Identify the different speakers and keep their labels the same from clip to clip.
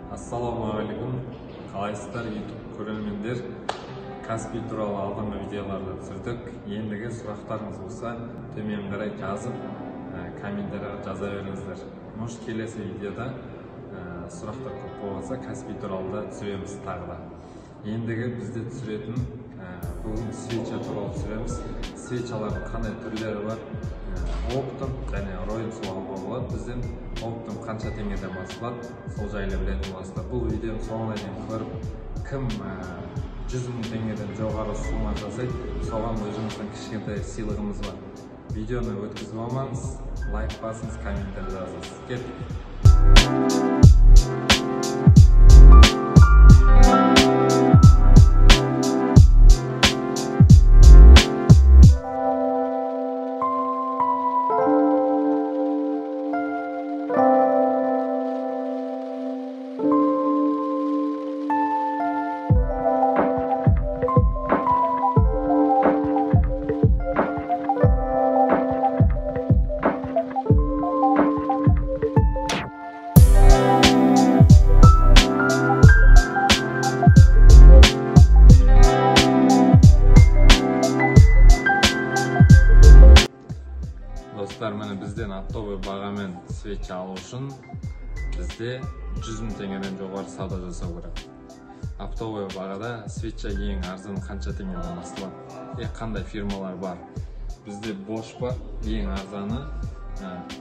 Speaker 1: Ассалаумағалейкум, қалайсыздар YouTube көрермендер? Каспий туралы алдыңғы видеоларды түсірдік. Ендігі сұрақтарыңыз болса, төмен қарай жазып, комментарияға жаза беріңіздер. Может, келесі видеода сұрақтар көп болса, Каспий туралы да түсіреміз тағы да. Ендігі бізде түсіретін бүгін свеча туралы түсіреміз. Свечалардың қандай түрлері бар? Оптом және ройын алуға болады. Бізден оптом қанша теңгеден басталады, сол жайлы білетін боласыздар. Бұл видеоны соңына дейін көріп, кім 100 000 теңгеден жоғары сумма жасайды, соған өзіміздің кішкентай сыйлығымыз бар. Видеоны өткізіп алмаңыз, лайк басыңыз, комментарий жазыңыз. Кеттік. Достар, мені бізден оптовый бағамен свеча алу үшін бізде 100 000 теңгеден жоғары сауда жасау керек. Оптовый бағада свеча ең арзаны қанша теңгеден басталады? Қандай фирмалар бар? Бізде Bosch бар, ең арзаны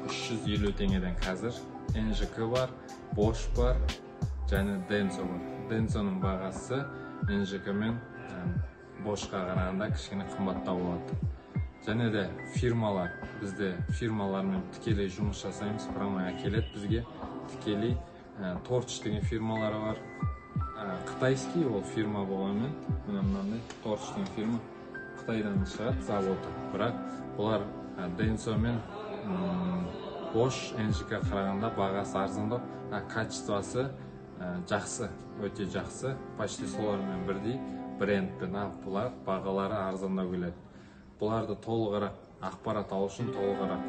Speaker 1: 350 теңгеден қазір. NGK бар, Bosch бар, және Denso бар. Densoның бағасы NGK мен Boschқа қарағанда кішкене қымбаттау болады. Және де фирмалар, бізде фирмалармен тікелей жұмыс жасаймыз, промоға келеді бізге тікелей. Torch деген фирмалары бар. Қытайский ол фирма болғанмен, мынандай Torch деген фирма Қытайдан шығады, заводы. Бірақ бұлар Denso мен Bosch, NGK қарағанда бағасы арзандау, качествосы жақсы, өте жақсы. Почти солармен бірдей брендпен, бұлар бағалары арзандау келеді. Бұларды толығырақ ақпарат алу үшін, толығырақ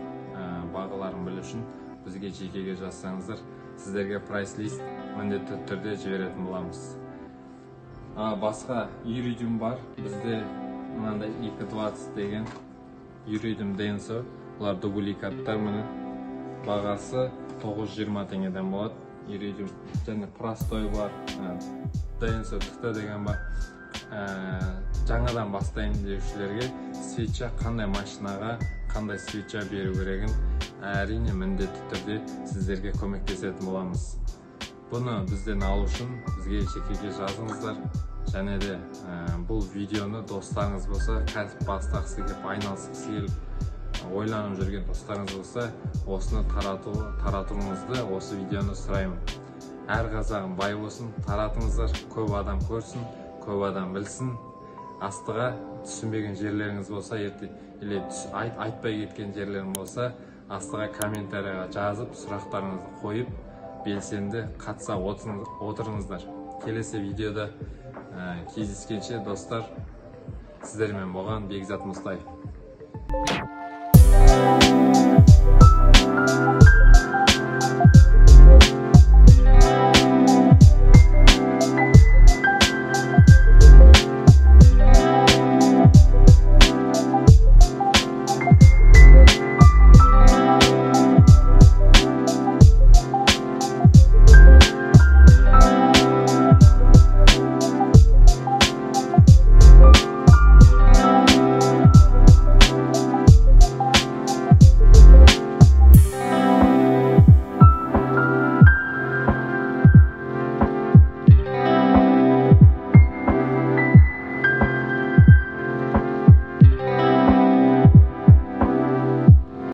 Speaker 1: бағаларын білу үшін бізге жекеге жазсаңыздар, сіздерге прайс-лист міндетті түрде жіберетін боламыз. Басқа Iridium бар. Бізде мынандай 220 деген Iridium Denso. Бұлар дубликаттар, міне бағасы 920 теңгеден болады. Iridium және простой бар. Denso TT деген бар. Жаңадан бастайын деушілерге свеча қандай машинаға қандай свеча беру керегін әрине міндетті түрде сіздерге көмектесетін боламыз. Бұны бізден алу үшін бізге жекеге жазыңыздар. Және де бұл видеоны достарыңыз болса, кәсіп бастағысы келіп, айналысқысы келіп, ойланып жүрген достарыңыз болса, осыны таратуыңызды осы видеоны сұраймын. Әр қазағым бай болсын, таратыңыздар, көп адам көрсін, көп адам білсін. Астыға түсінбеген жерлеріңіз болса, айтпай кеткен жерлеріңіз болса, астыға комментарияға жазып, сұрақтарыңызды қойып, белсенді қатыса отырыңыздар. Келесі видеода кездескенше достар, сіздермен болған Бекзат Мұстаев.